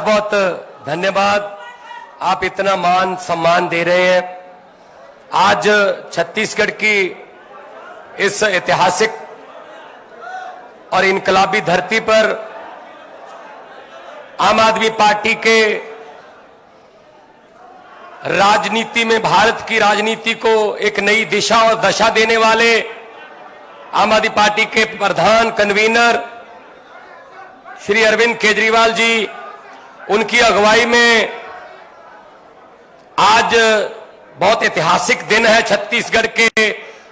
बहुत धन्यवाद। आप इतना मान सम्मान दे रहे हैं। आज छत्तीसगढ़ की इस ऐतिहासिक और इनकलाबी धरती पर आम आदमी पार्टी के राजनीति में, भारत की राजनीति को एक नई दिशा और दशा देने वाले आम आदमी पार्टी के प्रधान कन्वीनर श्री अरविंद केजरीवाल जी, उनकी अगुवाई में आज बहुत ऐतिहासिक दिन है। छत्तीसगढ़ के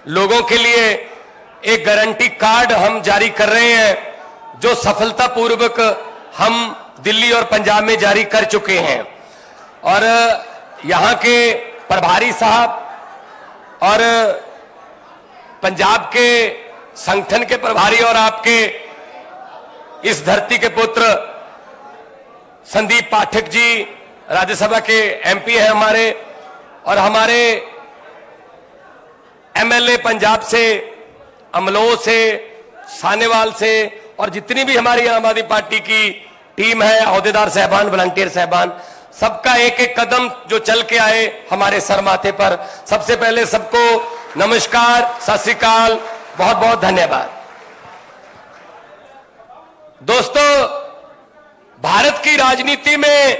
लोगों के लिए एक गारंटी कार्ड हम जारी कर रहे हैं, जो सफलतापूर्वक हम दिल्ली और पंजाब में जारी कर चुके हैं। और यहां के प्रभारी साहब और पंजाब के संगठन के प्रभारी और आपके इस धरती के पुत्र संदीप पाठक जी राज्यसभा के एमपी हैं हमारे, और हमारे एमएलए पंजाब से, अमलोह से, सानेवाल से, और जितनी भी हमारी आम आदमी पार्टी की टीम है, अहदेदार साहबान, वॉलंटियर साहबान, सबका एक एक कदम जो चल के आए हमारे सर माथे पर, सबसे पहले सबको नमस्कार, सत श्री अकाल, बहुत बहुत धन्यवाद। दोस्तों, भारत की राजनीति में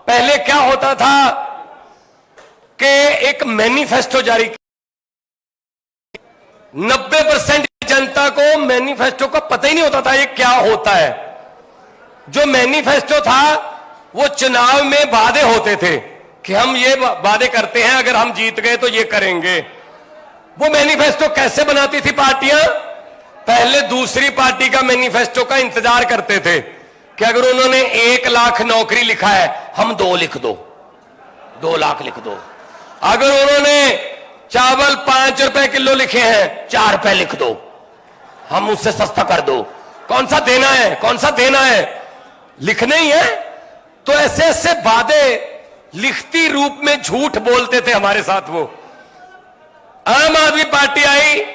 पहले क्या होता था कि एक मैनिफेस्टो जारी, 90% जनता को मैनिफेस्टो का पता ही नहीं होता था ये क्या होता है। जो मैनिफेस्टो था वो चुनाव में वादे होते थे कि हम ये वादे करते हैं, अगर हम जीत गए तो ये करेंगे। वो मैनिफेस्टो कैसे बनाती थी पार्टियां? पहले दूसरी पार्टी का मैनिफेस्टो का इंतजार करते थे कि अगर उन्होंने 1 लाख नौकरी लिखा है, हम 2 लिख दो, 2 लाख लिख दो। अगर उन्होंने चावल 5 रुपए किलो लिखे हैं, 4 रुपए लिख दो, हम उससे सस्ता कर दो। कौन सा देना है, कौन सा देना है, लिखने ही है। तो ऐसे ऐसे वादे लिखती रूप में झूठ बोलते थे हमारे साथ। वो आम आदमी पार्टी आई,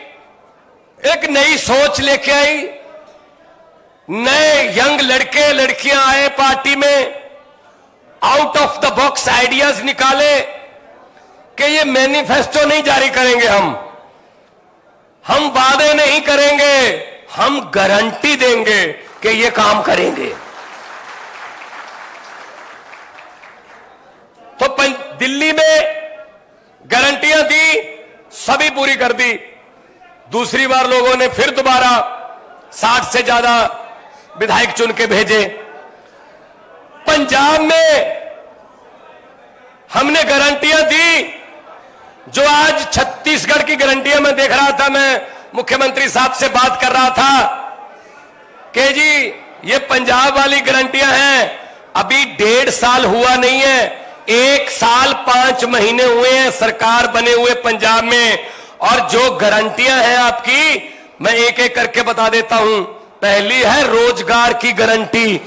एक नई सोच लेके आई, नए यंग लड़के लड़कियां आए पार्टी में, out of the box ideas निकाले कि ये मैनिफेस्टो नहीं जारी करेंगे, हम वादे नहीं करेंगे, हम गारंटी देंगे कि ये काम करेंगे। तो दिल्ली में गारंटियां दी, सभी पूरी कर दी। दूसरी बार लोगों ने फिर दोबारा 60 से ज्यादा विधायक चुन के भेजे। पंजाब में हमने गारंटियां दी, जो आज छत्तीसगढ़ की गारंटियां मैं देख रहा था, मैं मुख्यमंत्री साहब से बात कर रहा था कि जी ये पंजाब वाली गारंटियां हैं, अभी 1.5 साल हुआ नहीं है, 1 साल 5 महीने हुए हैं सरकार बने हुए पंजाब में। और जो गारंटियां हैं आपकी, मैं एक एक करके बता देता हूं। पहली है रोजगार की गारंटी।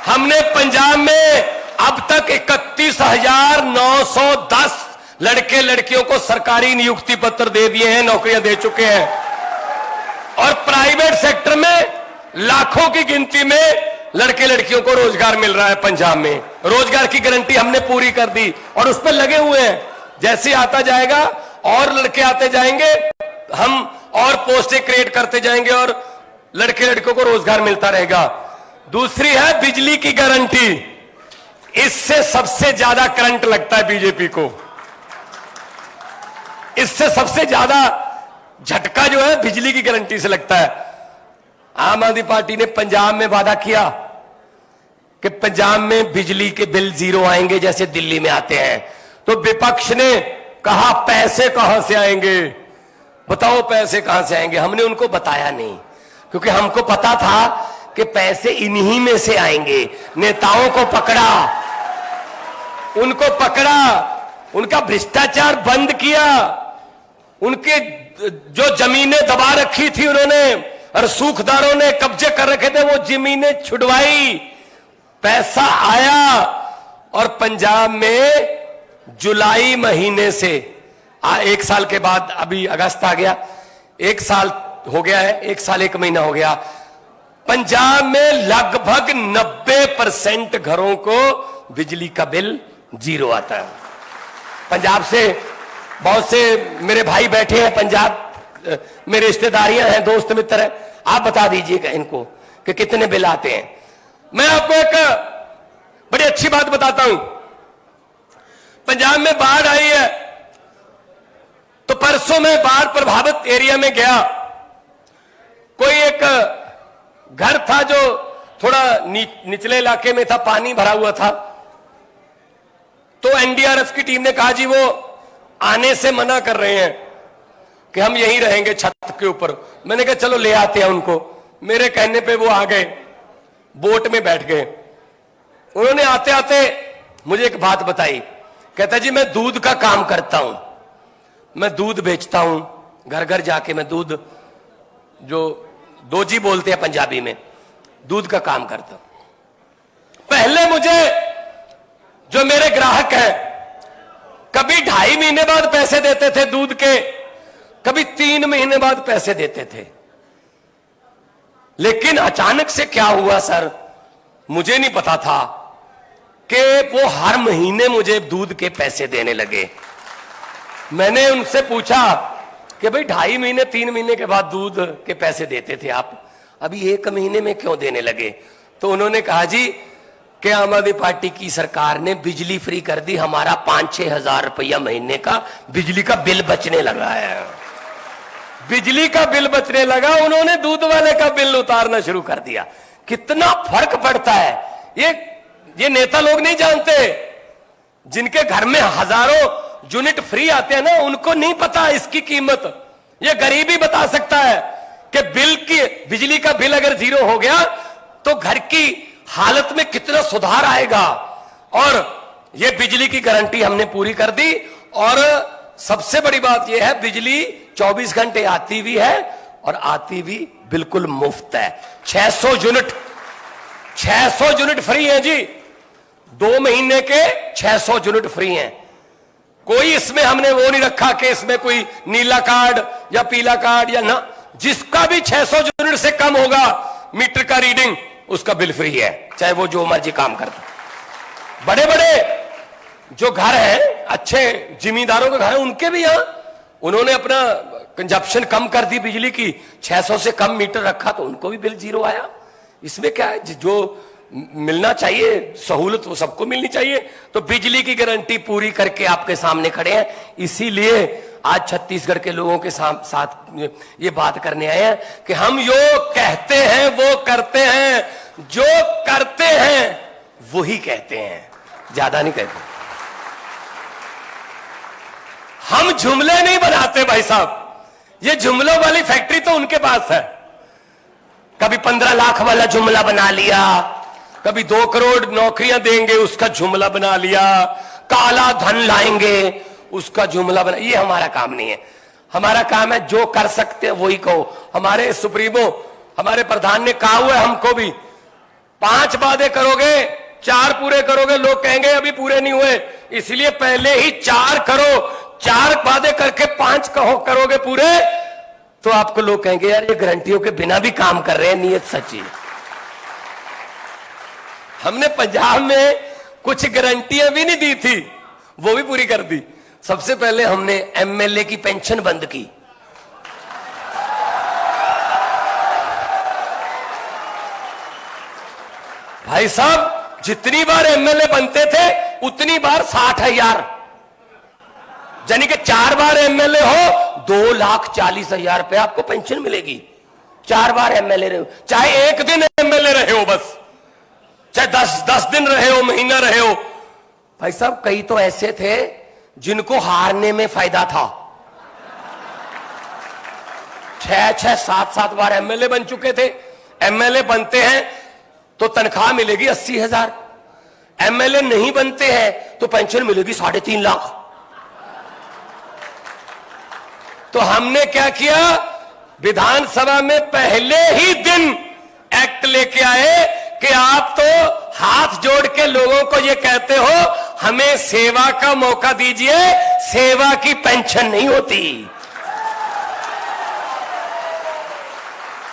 हमने पंजाब में अब तक 31,910 लड़के लड़कियों को सरकारी नियुक्ति पत्र दे दिए हैं, नौकरियां दे चुके हैं। और प्राइवेट सेक्टर में लाखों की गिनती में लड़के लड़कियों को रोजगार मिल रहा है पंजाब में। रोजगार की गारंटी हमने पूरी कर दी और उस पर लगे हुए हैं। जैसे आता जाएगा और लड़के आते जाएंगे, हम और पोस्टें क्रिएट करते जाएंगे और लड़के लड़कों को रोजगार मिलता रहेगा। दूसरी है बिजली की गारंटी। इससे सबसे ज्यादा करंट लगता है बीजेपी को, इससे सबसे ज्यादा झटका जो है बिजली की गारंटी से लगता है। आम आदमी पार्टी ने पंजाब में वादा किया कि पंजाब में बिजली के बिल 0 आएंगे जैसे दिल्ली में आते हैं। तो विपक्ष ने कहा पैसे कहां से आएंगे, बताओ पैसे कहां से आएंगे। हमने उनको बताया नहीं, क्योंकि हमको पता था कि पैसे इन्हीं में से आएंगे। नेताओं को पकड़ा, उनको पकड़ा, उनका भ्रष्टाचार बंद किया, उनके जो जमीनें दबा रखी थी उन्होंने और सूखदारों ने कब्जे कर रखे थे, वो जमीनें छुड़वाई, पैसा आया। और पंजाब में जुलाई महीने से 1 साल के बाद, अभी अगस्त आ गया, 1 साल हो गया है, 1 साल 1 महीना हो गया, पंजाब में लगभग 90% घरों को बिजली का बिल जीरो आता है। पंजाब से बहुत से मेरे भाई बैठे हैं, पंजाब मेरे रिश्तेदारियां हैं, दोस्त मित्र हैं, आप बता दीजिएगा इनको कि कितने बिल आते हैं। मैं आपको एक बड़ी अच्छी बात बताता हूं। पंजाब में बाढ़ आई है, तो परसों में बाढ़ प्रभावित एरिया में गया। कोई एक घर था जो थोड़ा निचले इलाके में था, पानी भरा हुआ था। तो एनडीआरएफ की टीम ने कहा जी वो आने से मना कर रहे हैं कि हम यहीं रहेंगे छत के ऊपर। मैंने कहा चलो ले आते हैं उनको। मेरे कहने पे वो आ गए, बोट में बैठ गए। उन्होंने आते आते मुझे एक बात बताई। कहता जी मैं दूध का काम करता हूं, मैं दूध बेचता हूं, घर घर जाके मैं दूध, जो दोजी बोलते हैं पंजाबी में, दूध का काम करता हूं। पहले मुझे जो मेरे ग्राहक हैं कभी 2.5 महीने बाद पैसे देते थे दूध के, कभी 3 महीने बाद पैसे देते थे। लेकिन अचानक से क्या हुआ सर, मुझे नहीं पता था कि वो हर महीने मुझे दूध के पैसे देने लगे। मैंने उनसे पूछा कि भाई 2.5 महीने 3 महीने के बाद दूध के पैसे देते थे आप, अभी 1 महीने में क्यों देने लगे? तो उन्होंने कहा जी कि आम आदमी पार्टी की सरकार ने बिजली फ्री कर दी, हमारा 5-6 हजार रुपया महीने का बिजली का बिल बचने लगा है। बिजली का बिल बचने लगा, उन्होंने दूध वाले का बिल उतारना शुरू कर दिया। कितना फर्क पड़ता है ये नेता लोग नहीं जानते। जिनके घर में हजारों यूनिट फ्री आते हैं ना, उनको नहीं पता इसकी कीमत। ये गरीबी बता सकता है कि बिजली का बिल अगर 0 हो गया तो घर की हालत में कितना सुधार आएगा। और ये बिजली की गारंटी हमने पूरी कर दी। और सबसे बड़ी बात यह है, बिजली 24 घंटे आती भी है और आती भी बिल्कुल मुफ्त है। 600 यूनिट फ्री है जी, 2 महीने के 600 यूनिट फ्री हैं। कोई इसमें हमने वो नहीं रखा कि इसमें कोई नीला कार्ड या पीला कार्ड या ना, जिसका भी 600 यूनिट से कम होगा मीटर का रीडिंग, उसका बिल फ्री है, चाहे वो जो मर्जी काम करता। बड़े बड़े जो घर हैं, अच्छे जिमींदारों के घर हैं, उनके भी यहां उन्होंने अपना कंजप्शन कम कर दी बिजली की, 600 से कम मीटर रखा तो उनको भी बिल 0 आया। इसमें क्या है, जो मिलना चाहिए सहूलत वो सबको मिलनी चाहिए। तो बिजली की गारंटी पूरी करके आपके सामने खड़े हैं। इसीलिए आज छत्तीसगढ़ के लोगों के साथ ये बात करने आए हैं कि हम जो कहते हैं वो करते हैं, जो करते हैं वही कहते हैं, ज्यादा नहीं कहते। हम जुमले नहीं बनाते भाई साहब, ये जुमलों वाली फैक्ट्री तो उनके पास है। कभी 15 लाख वाला जुमला बना लिया, कभी 2 करोड़ नौकरियां देंगे उसका जुमला बना लिया, काला धन लाएंगे उसका जुमला बना। ये हमारा काम नहीं है। हमारा काम है जो कर सकते हैं वही कहो। हमारे सुप्रीमो, हमारे प्रधान ने कहा हुआ है हमको भी, 5 वादे करोगे 4 पूरे करोगे, लोग कहेंगे अभी पूरे नहीं हुए, इसलिए पहले ही 4 करो। 4 वादे करके 5 करोगे पूरे, तो आपको लोग कहेंगे यार ये गारंटियों के बिना भी काम कर रहे हैं, नीयत सच्ची। हमने पंजाब में कुछ गारंटियां भी नहीं दी थी, वो भी पूरी कर दी। सबसे पहले हमने एमएलए की पेंशन बंद की। भाई साहब जितनी बार एमएलए बनते थे उतनी बार 60,000, यानी कि 4 बार एमएलए हो 2,40,000 रुपए आपको पेंशन मिलेगी। 4 बार एमएलए रहे हो, चाहे 1 दिन एमएलए रहे हो, बस चाहे 10 दिन रहे हो, महीना रहे हो। भाई साहब कई तो ऐसे थे जिनको हारने में फायदा था। 6-6, 7-7 बार एमएलए बन चुके थे। एमएलए बनते हैं तो तनख्वाह मिलेगी 80,000, एमएलए नहीं बनते हैं तो पेंशन मिलेगी 3.5 लाख। तो हमने क्या किया, विधानसभा में पहले ही दिन एक्ट लेके आए कि आप तो हाथ जोड़ के लोगों को ये कहते हो हमें सेवा का मौका दीजिए, सेवा की पेंशन नहीं होती।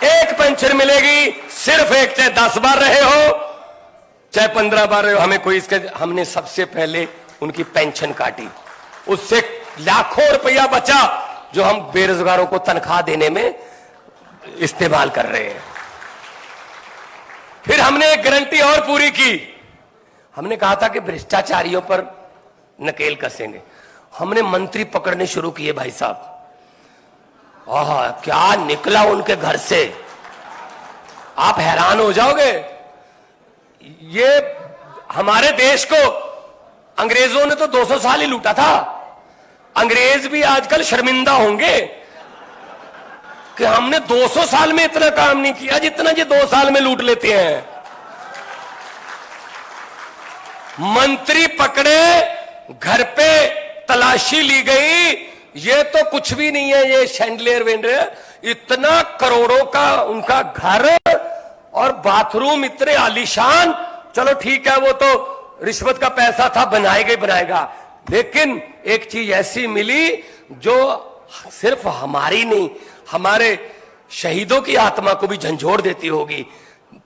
एक पेंशन मिलेगी सिर्फ एक, चाहे 10 बार रहे हो चाहे 15 बार रहे हो, हमें कोई इसके, हमने सबसे पहले उनकी पेंशन काटी, उससे लाखों रुपया बचा जो हम बेरोजगारों को तनख्वाह देने में इस्तेमाल कर रहे हैं। फिर हमने एक गारंटी और पूरी की, हमने कहा था कि भ्रष्टाचारियों पर नकेल कसेंगे। हमने मंत्री पकड़ने शुरू किए भाई साहब, क्या निकला उनके घर से, आप हैरान हो जाओगे। ये हमारे देश को अंग्रेजों ने तो 200 साल ही लूटा था, अंग्रेज भी आजकल शर्मिंदा होंगे कि हमने 200 साल में इतना काम नहीं किया जितना ये 2 साल में लूट लेते हैं। मंत्री पकड़े, घर पे तलाशी ली गई, ये तो कुछ भी नहीं है, ये शैंडलियर वेंडलियर, इतना करोड़ों का उनका घर और बाथरूम इतने आलीशान। चलो ठीक है, वो तो रिश्वत का पैसा था, बनाएगा, लेकिन एक चीज ऐसी मिली जो सिर्फ हमारी नहीं, हमारे शहीदों की आत्मा को भी झंझोड़ देती होगी।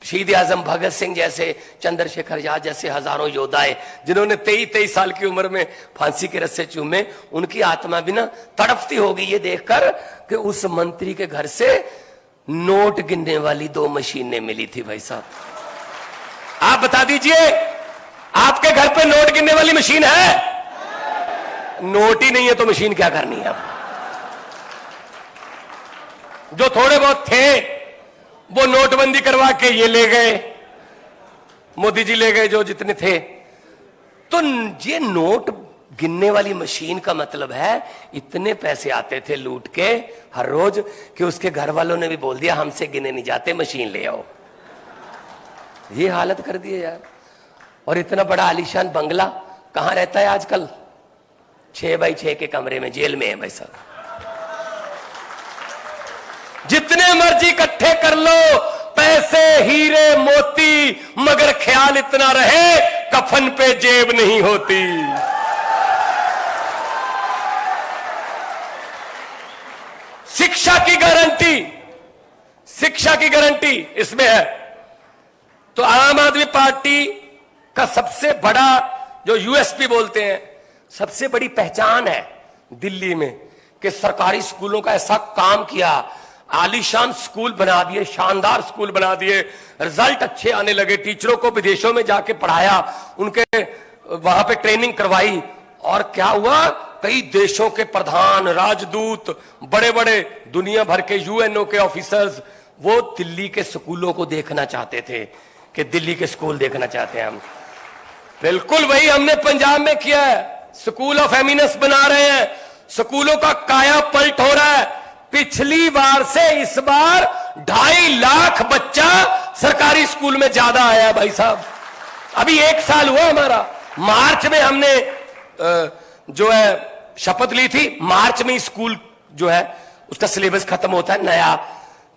शहीद आजम भगत सिंह जैसे, चंद्रशेखर आजाद जैसे हजारों योद्धाएं जिन्होंने 23 साल की उम्र में फांसी के रस्से चूमे, उनकी आत्मा भी ना तड़पती होगी ये देखकर कि उस मंत्री के घर से नोट गिनने वाली 2 मशीनें मिली थी। भाई साहब आप बता दीजिए, आपके घर पे नोट गिनने वाली मशीन है? नोट ही नहीं है तो मशीन क्या करनी है? जो थोड़े बहुत थे वो नोटबंदी करवा के ये ले गए, मोदी जी ले गए जो जितने थे। तो ये नोट गिनने वाली मशीन का मतलब है इतने पैसे आते थे लूट के हर रोज कि उसके घर वालों ने भी बोल दिया हमसे गिने नहीं जाते, मशीन ले आओ। ये हालत कर दी है यार। और इतना बड़ा आलीशान बंगला कहां रहता है आजकल? 6x6 के कमरे में जेल में है भाई साहब। जितने मर्जी इकट्ठे कर लो पैसे, हीरे मोती, मगर ख्याल इतना रहे कफन पे जेब नहीं होती। शिक्षा की गारंटी, शिक्षा की गारंटी इसमें है। तो आम आदमी पार्टी का सबसे बड़ा जो यूएसपी बोलते हैं, सबसे बड़ी पहचान है दिल्ली में कि सरकारी स्कूलों का ऐसा काम किया, आलीशान स्कूल बना दिए, शानदार स्कूल बना दिए, रिजल्ट अच्छे आने लगे, टीचरों को विदेशों में जाके पढ़ाया, उनके वहां पे ट्रेनिंग करवाई, और क्या हुआ, कई देशों के प्रधान, राजदूत, बड़े बड़े दुनिया भर के यूएनओ के ऑफिसर्स वो दिल्ली के स्कूलों को देखना चाहते थे कि दिल्ली के स्कूल देखना चाहते हैं हम। बिल्कुल वही हमने पंजाब में किया है, स्कूल ऑफ एमिनेंस बना रहे हैं, स्कूलों का काया पलट हो रहा है। पिछली बार से इस बार 2.5 लाख बच्चा सरकारी स्कूल में ज्यादा आया भाई साहब। अभी 1 साल हुआ हमारा, मार्च में हमने जो है शपथ ली थी, मार्च में स्कूल जो है उसका सिलेबस खत्म होता है, नया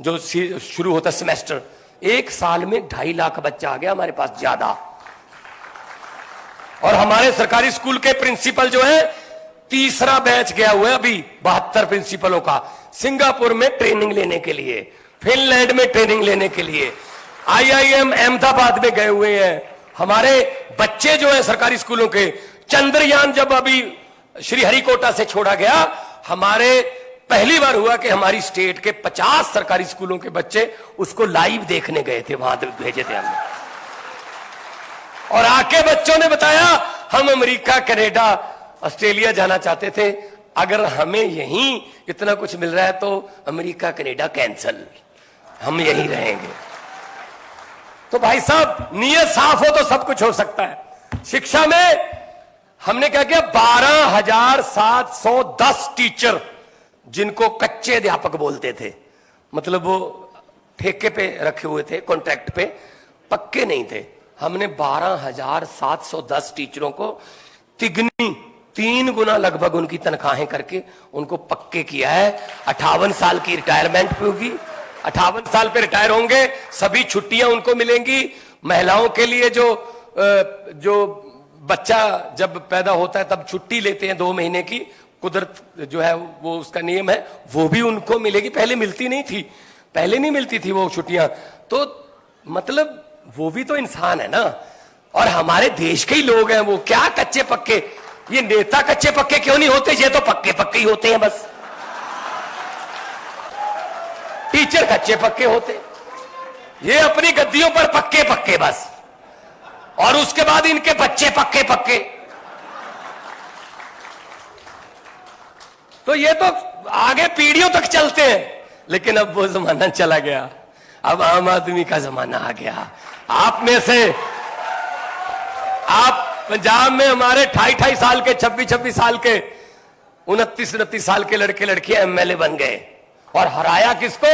जो शुरू होता है सेमेस्टर। 1 साल में 2.5 लाख बच्चा आ गया हमारे पास ज्यादा। और हमारे सरकारी स्कूल के प्रिंसिपल जो है 3रा बैच गया हुआ है अभी 72 प्रिंसिपलों का, सिंगापुर में ट्रेनिंग लेने के लिए, फिनलैंड में ट्रेनिंग लेने के लिए, IIM अहमदाबाद में गए हुए हैं। हमारे बच्चे जो है सरकारी स्कूलों के, चंद्रयान जब अभी श्रीहरिकोटा से छोड़ा गया, हमारे पहली बार हुआ कि हमारी स्टेट के 50 सरकारी स्कूलों के बच्चे उसको लाइव देखने गए थे, वहां भेजे थे हमने। और आके बच्चों ने बताया हम अमेरिका, कनाडा, ऑस्ट्रेलिया जाना चाहते थे, अगर हमें यहीं इतना कुछ मिल रहा है तो अमेरिका कनाडा कैंसल, हम यहीं रहेंगे। तो भाई साहब नीयत साफ हो तो सब कुछ हो सकता है। शिक्षा में हमने क्या किया, 12,710 टीचर जिनको कच्चे अध्यापक बोलते थे, मतलब वो ठेके पे रखे हुए थे, कॉन्ट्रैक्ट पे, पक्के नहीं थे, हमने 12,710 टीचरों को तिगनी 3 गुना लगभग उनकी तनख्वाहें करके उनको पक्के किया है। 58 साल की रिटायरमेंट भी होगी, 58 साल पे रिटायर होंगे, सभी छुट्टियां उनको मिलेंगी। महिलाओं के लिए जो बच्चा जब पैदा होता है तब छुट्टी लेते हैं 2 महीने की, कुदरत जो है वो उसका नियम है, वो भी उनको मिलेगी। पहले मिलती नहीं थी, पहले नहीं मिलती थी वो छुट्टियां। तो मतलब वो भी तो इंसान है ना, और हमारे देश के ही लोग हैं। वो क्या कच्चे पक्के, ये नेता कच्चे पक्के क्यों नहीं होते? ये तो पक्के पक्के ही होते हैं बस। टीचर कच्चे पक्के होते, ये अपनी गद्दियों पर पक्के पक्के बस, और उसके बाद इनके बच्चे पक्के पक्के। तो ये तो आगे पीढ़ियों तक चलते हैं। लेकिन अब वो जमाना चला गया, अब आम आदमी का जमाना आ गया। आप में से, आप पंजाब में हमारे 28 साल के, 26 साल के, 29 साल के लड़के लड़कियां एमएलए बन गए। और हराया किसको?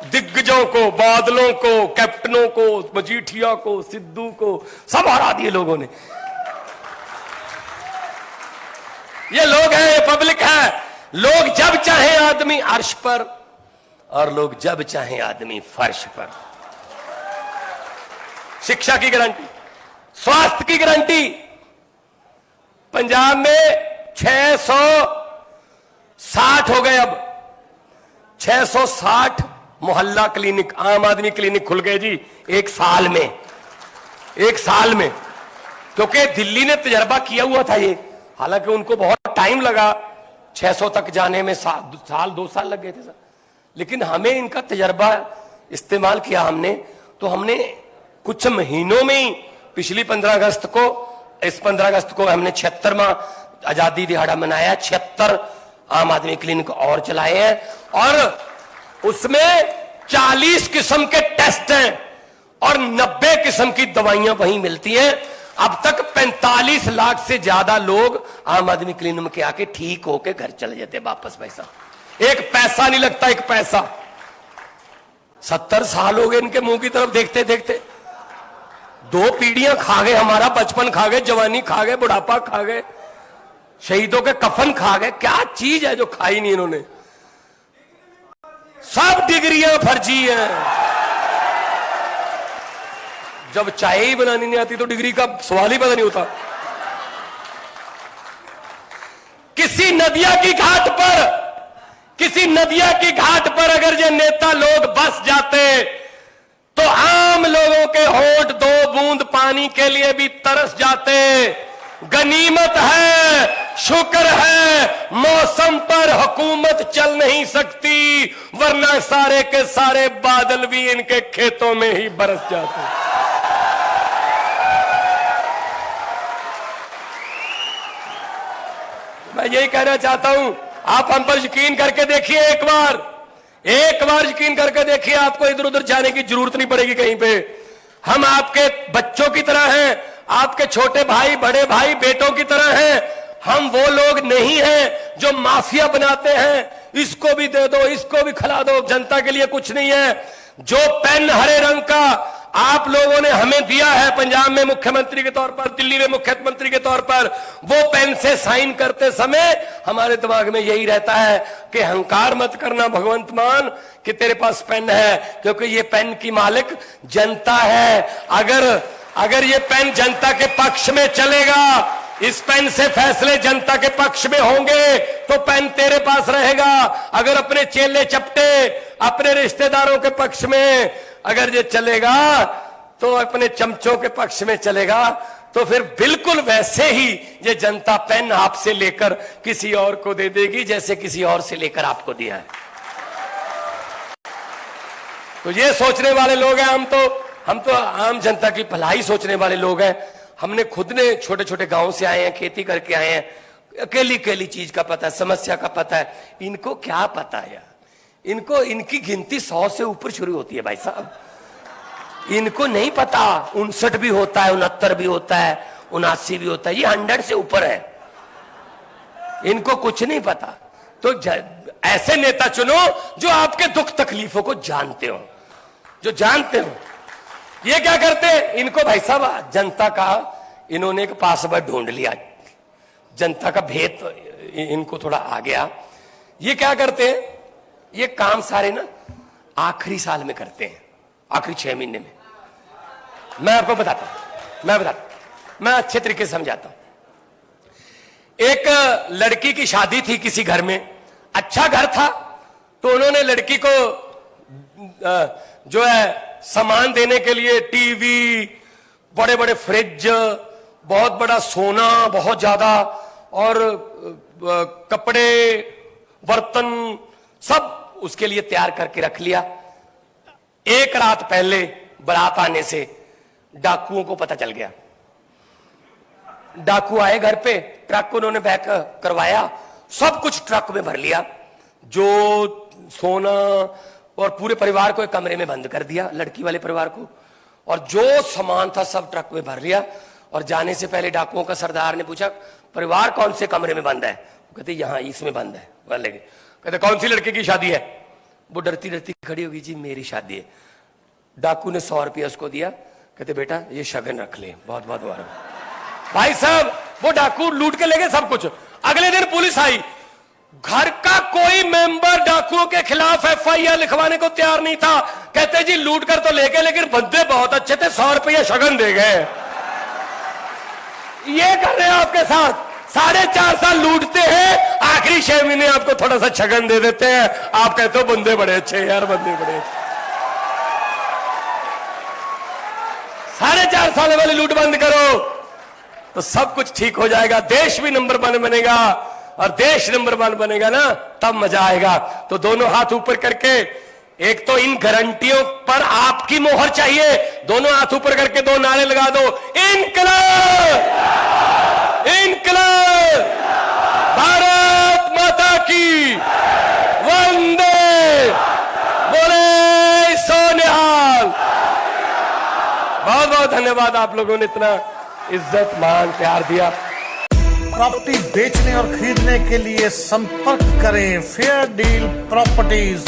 दिग्गजों को, बादलों को, कैप्टनों को, मजीठिया को, सिद्धू को, सब हरा दिए लोगों ने। ये लोग हैं, ये पब्लिक है। लोग जब चाहे आदमी अर्श पर, और लोग जब चाहे आदमी फर्श पर। शिक्षा की गारंटी, स्वास्थ्य की गारंटी। पंजाब में 660 हो गए, अब 660 मोहल्ला क्लिनिक, आम आदमी क्लिनिक खुल गए जी एक साल में। एक साल में, क्योंकि दिल्ली ने तजर्बा किया हुआ था ये, हालांकि उनको बहुत टाइम लगा 600 तक जाने में, साल 2 साल लग गए थे सर। लेकिन हमें इनका तजर्बा इस्तेमाल किया हमने, तो हमने कुछ महीनों में ही, पिछली 15 अगस्त को, इस 15 अगस्त को हमने 76वां आजादी दिहाड़ा मनाया, 76 आम आदमी क्लिनिक और चलाए हैं, और उसमें 40 किस्म के टेस्ट हैं और 90 किस्म की दवाइयां वहीं मिलती हैं। अब तक 45 लाख से ज्यादा लोग आम आदमी क्लिनिक के आके ठीक होके घर चले जाते वापस। पैसा, एक पैसा नहीं लगता, एक पैसा। 70 साल हो गए इनके मुंह की तरफ देखते देखते। 2 पीढ़ियां खा गए, हमारा बचपन खा गए, जवानी खा गए, बुढ़ापा खा गए, शहीदों के कफन खा गए। क्या चीज है जो खाई नहीं इन्होंने? सब डिग्रियां फर्जी हैं। जब चाय ही बनानी नहीं आती तो डिग्री का सवाल ही पता नहीं होता। किसी नदिया की घाट पर, किसी नदिया की घाट पर अगर ये नेता लोग बस जाते तो आम लोगों के होंठ 2 बूंद पानी के लिए भी तरस जाते। गनीमत है, शुक्र है, मौसम पर हुकूमत चल नहीं सकती, वरना सारे के सारे बादल भी इनके खेतों में ही बरस जाते। मैं यही कहना चाहता हूं, आप हम पर यकीन करके देखिए, एक बार यकीन करके देखिए, आपको इधर उधर जाने की जरूरत नहीं पड़ेगी कहीं पे। हम आपके बच्चों की तरह हैं, आपके छोटे भाई, बड़े भाई, बेटों की तरह हैं। हम वो लोग नहीं हैं जो माफिया बनाते हैं, इसको भी दे दो, इसको भी खिला दो, जनता के लिए कुछ नहीं है। जो पेन हरे रंग का आप लोगों ने हमें दिया है पंजाब में मुख्यमंत्री के तौर पर, दिल्ली में मुख्यमंत्री के तौर पर, वो पेन से साइन करते समय हमारे दिमाग में यही रहता है कि अहंकार मत करना भगवंत मान कि तेरे पास पेन है, क्योंकि ये पेन की मालिक जनता है। अगर ये पेन जनता के पक्ष में चलेगा, इस पेन से फैसले जनता के पक्ष में होंगे, तो पेन तेरे पास रहेगा। अगर अपने चेले चपटे, अपने रिश्तेदारों के पक्ष में अगर ये चलेगा, तो अपने चमचों के पक्ष में चलेगा, तो फिर बिल्कुल वैसे ही ये जनता पेन आपसे लेकर किसी और को दे देगी जैसे किसी और से लेकर आपको दिया है। तो ये सोचने वाले लोग हैं, हम तो आम जनता की भलाई सोचने वाले लोग हैं। हमने खुद ने छोटे छोटे गांव से आए हैं, खेती करके आए हैं, अकेली चीज का पता है, समस्या का पता है। इनको क्या पता है? इनको, इनकी गिनती 100 से ऊपर शुरू होती है भाई साहब। इनको नहीं पता 59 भी होता है, 69 भी होता है, 79 भी होता है, ये 100 से ऊपर है। इनको कुछ नहीं पता। तो ऐसे नेता चुनो जो आपके दुख तकलीफों को जानते हो, जो जानते हो। ये क्या करते हैं? इनको भाई साहब जनता का, इन्होंने एक पासवर्ड ढूंढ लिया, जनता का भेद इनको थोड़ा आ गया। ये क्या करते हैं? ये काम सारे ना आखिरी साल में करते हैं, आखिरी 6 महीने में। मैं आपको बताता हूं, मैं अच्छे तरीके से समझाता हूं। एक लड़की की शादी थी किसी घर में, अच्छा घर था, तो उन्होंने लड़की को जो है सामान देने के लिए टीवी, बड़े बड़े फ्रिज, बहुत बड़ा सोना, बहुत ज्यादा, और कपड़े, बर्तन, सब उसके लिए तैयार करके रख लिया। एक रात पहले बारात आने से डाकुओं को पता चल गया। डाकू आए घर पे, ट्रक उन्होंने बैक करवाया, सब कुछ ट्रक में भर लिया, जो सोना, और पूरे परिवार को एक कमरे में बंद कर दिया, लड़की वाले परिवार को, और जो सामान था सब ट्रक में भर लिया। और जाने से पहले डाकुओं का सरदार ने पूछा, परिवार कौन से कमरे में बंद है? कहते यहां इसमें बंद है वाले। कहते कौन सी लड़की की शादी है? वो डरती डरती खड़ी होगी, जी मेरी शादी है। डाकू ने 100 रुपया उसको दिया, कहते बेटा ये शगन रख ले, बहुत बहुत मुबारक। भाई साहब वो डाकू लूट के ले गए सब कुछ। अगले दिन पुलिस आई, घर का कोई मेंबर डाकुओं के खिलाफ FIR लिखवाने को तैयार नहीं था। कहते जी लूट कर तो ले गए, लेकिन बंदे बहुत अच्छे थे, 100 रुपया शगन दे गए। ये कर रहे हैं आपके साथ, 4.5 साल लूटते हैं, आखिरी 6 महीने आपको थोड़ा सा शगन दे देते हैं। आप कहते हो बंदे बड़े अच्छे यार, बंदे बड़े अच्छे। 4.5 साल वाली लूट बंद करो तो सब कुछ ठीक हो जाएगा, देश भी नंबर 1 बनेगा, और देश नंबर 1 बनेगा ना तब मजा आएगा। तो दोनों हाथ ऊपर करके, एक तो इन गारंटियों पर आपकी मोहर चाहिए, दोनों हाथ ऊपर करके 2 नारे लगा दो, इनकलाब, इनकलाब, भारत माता की, वंदे, बोले सोनिहाल। बहुत बहुत धन्यवाद, आप लोगों ने इतना इज्जत मान प्यार दिया। प्रॉपर्टी बेचने और खरीदने के लिए संपर्क करें फेयर डील प्रॉपर्टीज।